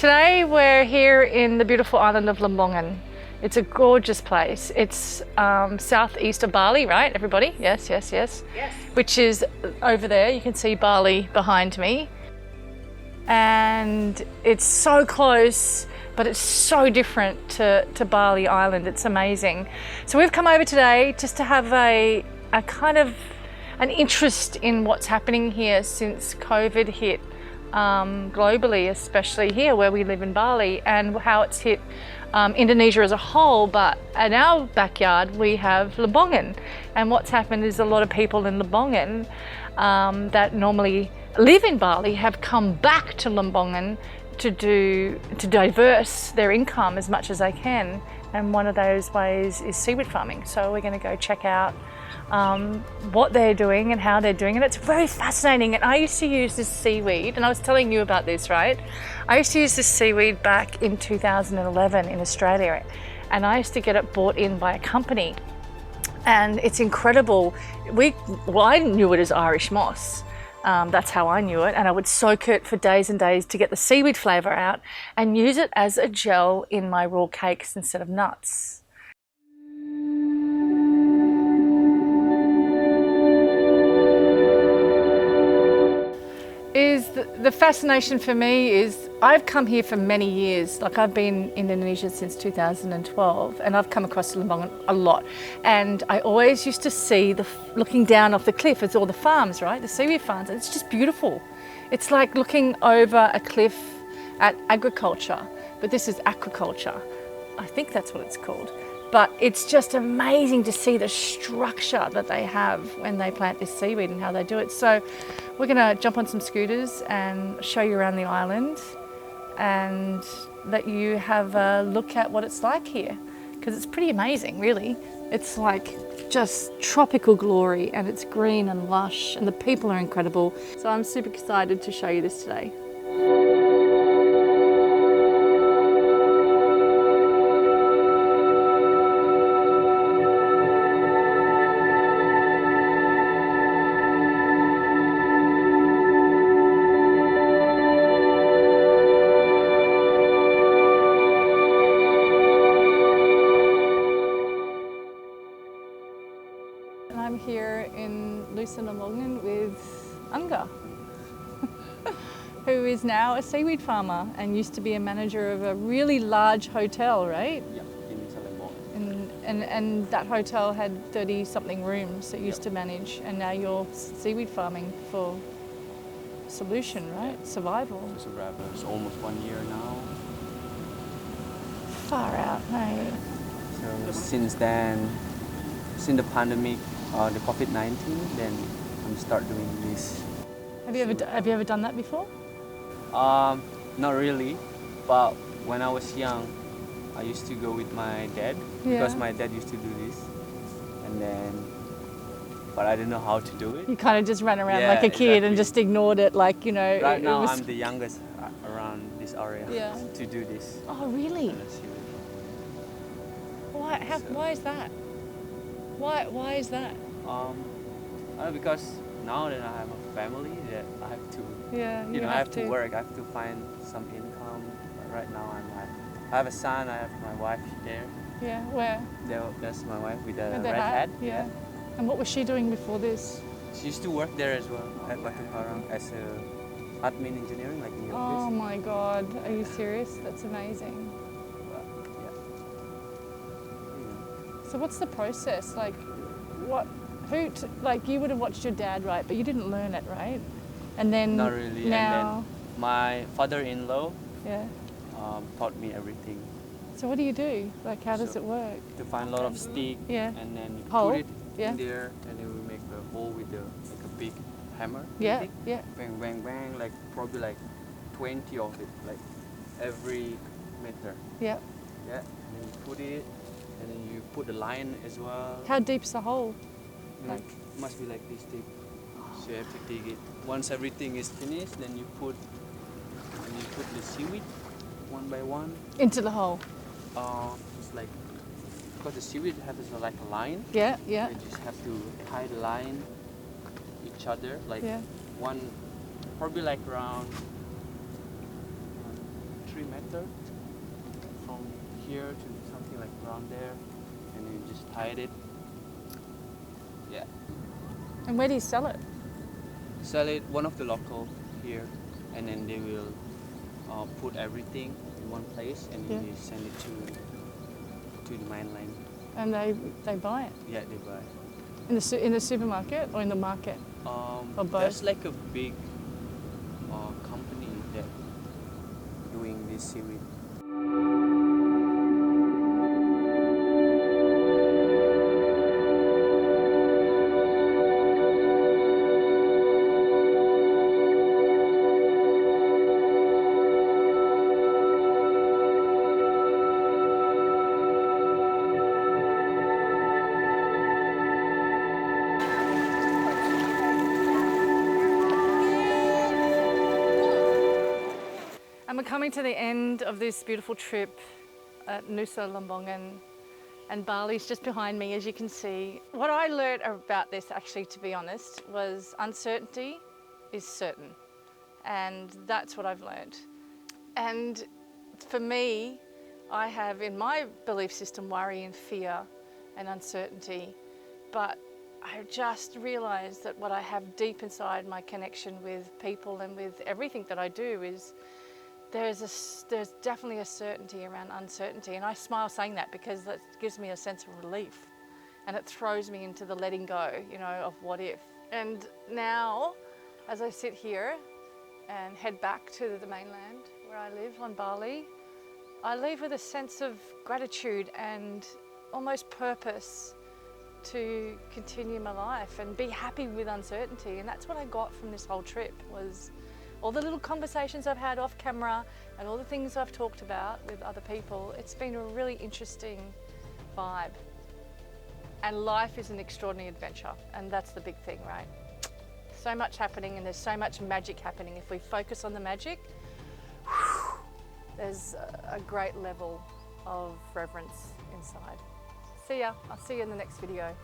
Today we're here in the beautiful island of Lembongan. It's a gorgeous place. It's southeast of Bali, right, everybody? Yes, yes, yes. Yes. Which is over there. You can see Bali behind me. And it's so close, but it's so different to Bali Island. It's amazing. So we've come over today just to have a kind of an interest in what's happening here since COVID hit. Globally, especially here where we live in Bali, and how it's hit Indonesia as a whole. But in our backyard we have Lembongan, and what's happened is a lot of people in Lembongan that normally live in Bali have come back to Lembongan to diverse their income as much as they can, and one of those ways is seaweed farming. So we're going to go check out what they're doing and how they're doing it. It's very fascinating. And I used to use this seaweed, and I was telling you about this, right? I used to use this seaweed back in 2011 in Australia, and I used to get it bought in by a company, and it's incredible. I knew it as Irish moss. That's how I knew it, and I would soak it for days and days to get the seaweed flavour out and use it as a gel in my raw cakes instead of nuts. The fascination for me is I've come here for many years. Like, I've been in Indonesia since 2012, and I've come across Lembongan a lot. And I always used to see looking down off the cliff, it's all the farms, right? The seaweed farms. And it's just beautiful. It's like looking over a cliff at agriculture, but this is aquaculture. I think that's what it's called. But it's just amazing to see the structure that they have when they plant this seaweed and how they do it. So we're going to jump on some scooters and show you around the island and let you have a look at what it's like here, because it's pretty amazing, really. It's like just tropical glory, and it's green and lush, and the people are incredible. So I'm super excited to show you this today. I'm here in Lembongan with Angga, who is now a seaweed farmer and used to be a manager of a really large hotel, right? Yeah, in Lembongan. And that hotel had 30-something rooms that you used to manage, and now you're seaweed farming for solution, right? Survival. It's almost 1 year now. Far out, hey? So since then, since the pandemic, the COVID-19, then I'm start doing this. Have you ever done that before? Not really, but when I was young, I used to go with my dad, because my dad used to do this, but I didn't know how to do it. You kind of just ran around like a kid and just ignored it, like, you know. Right now, I'm the youngest around this area to do this. Oh, really? Why is that? Why is that? Because now that I have a family, that I have to. I have to work. I have to find some income. Right now, I have a son. I have my wife there. Yeah, where? That's my wife with the red hat. hat. Yeah. And what was she doing before this? She used to work there as well at Batu Karang as a admin engineering, like in the office. Oh my God! Are you serious? That's amazing. So what's the process? Like, like, you would have watched your dad, right? But you didn't learn it, right? And then not really. Now, and then my father-in-law yeah, taught me everything. So what do you do? Like, how does it work? To find a lot of stick, and then you hole, put it in there, and then we make a hole with like a big hammer. Yeah, Bang, bang, bang, like probably like 20 of it, like every meter. Yeah. Yeah, and then you put it, and then you put the line as well. How deep's the hole? Like, must be like this deep. So you have to dig it. Once everything is finished, then you put the seaweed one by one into the hole. It's like, because the seaweed has like a line. Yeah. You just have to tie the line each other, like one, probably like around 3 3 meters from here to something like around there, and then just tied it. Yeah. And where do you sell it? Sell it one of the local here, and then they will put everything in one place, and then they send it to the mainland. And they buy it? Yeah, they buy it. In the supermarket or in the market? Or both? There's like a big company that doing this seaweed. And we're coming to the end of this beautiful trip at Nusa Lembongan, and Bali's just behind me, as you can see. What I learned about this, actually, to be honest, was uncertainty is certain. And that's what I've learned. And for me, I have in my belief system worry and fear and uncertainty, but I just realised that what I have deep inside my connection with people and with everything that I do is there's definitely a certainty around uncertainty, and I smile saying that because that gives me a sense of relief, and it throws me into the letting go, you know, of what if. And now, as I sit here and head back to the mainland where I live on Bali, I leave with a sense of gratitude and almost purpose to continue my life and be happy with uncertainty. And that's what I got from this whole trip, was all the little conversations I've had off camera and all the things I've talked about with other people. It's been a really interesting vibe. And life is an extraordinary adventure, and that's the big thing, right? So much happening, and there's so much magic happening. If we focus on the magic, there's a great level of reverence inside. See ya. I'll see you in the next video.